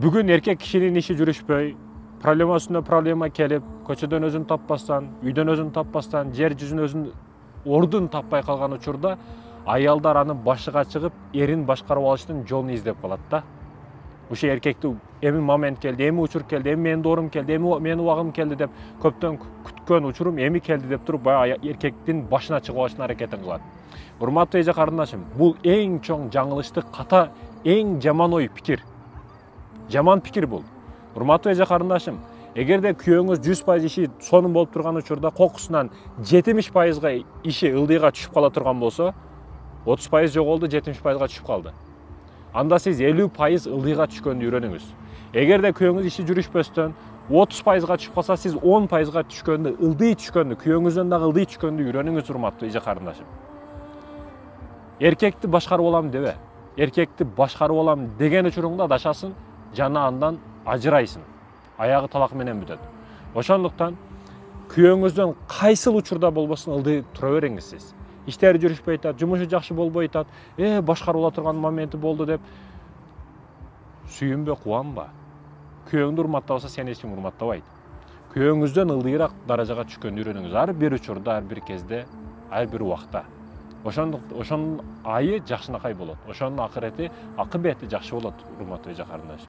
Бүгін еркек кишинин иши жүрүшпөй, проблема үстүнө проблема келип, көчөдөн өзүн таппастан, үйдөн өзүн таппастан, жер жүзүнө өзүн ордун таппай калган учурда аялдар анын башыга чыгып, эрин башкарып алыштын жолун издеп калат да. Ушул эркекти эми момент келди, эми учур келди, эми менин доорум келди, эми менин убагым келди деп көптөн күткөн учурум эми келди деп туруп баягы эркектин башына чыгып алыштын аракетин кылат. Урматтуу эже карындашым, бул эң чоң жаңылыштык, ката, эң жаман ой, пикир. Жаман пикир бул. Урматтуу эже карындашым, эгерде күйөөңүз 100% иши сонун болуп турган учурда кокусунан 70%га иши ылдыйга түшүп кала турган болсо, 30% жоголду, 70%га түшүп калды. Анда сиз 50% ылдыйга түшкөндү үйрөнүңүз. Эгерде күйөөңүз иши жүрүшпөстөн 30%га түшүп калса, сиз 10%га түшкөндү, ылдый түшкөндү, күйөөңүздөн дагы ылдый түшкөндү үйрөнүңүз, урматтуу эже карындашым. Эркекти башкарып алам дебе. Эркекти башкарып алам деген учуруңда адашасың, жана андан ажырайсың. Аягы талак менен бүтөт. Ошондуктан күйөөңүздөн кайсыл учурда болбосун ылдый тура бериңиз сиз. Иштери жүрүшпөй атат, жумушу жакшы болбой атат, башкарып ала турган моменти болду деп сүйүнбө, кубанба. Күйөөңдү урматтабаса, сени эч ким урматтабайт. Күйөөңүздөн ылдыйраак даражага түшкөндү үйрөнүңүз ар бир учурда, ар бир кезде, ар бир убакта. Ошонун айы жакшынакай болот. Ошонун акырети, акыбети жакшы болот, урматтуу эже карындаш.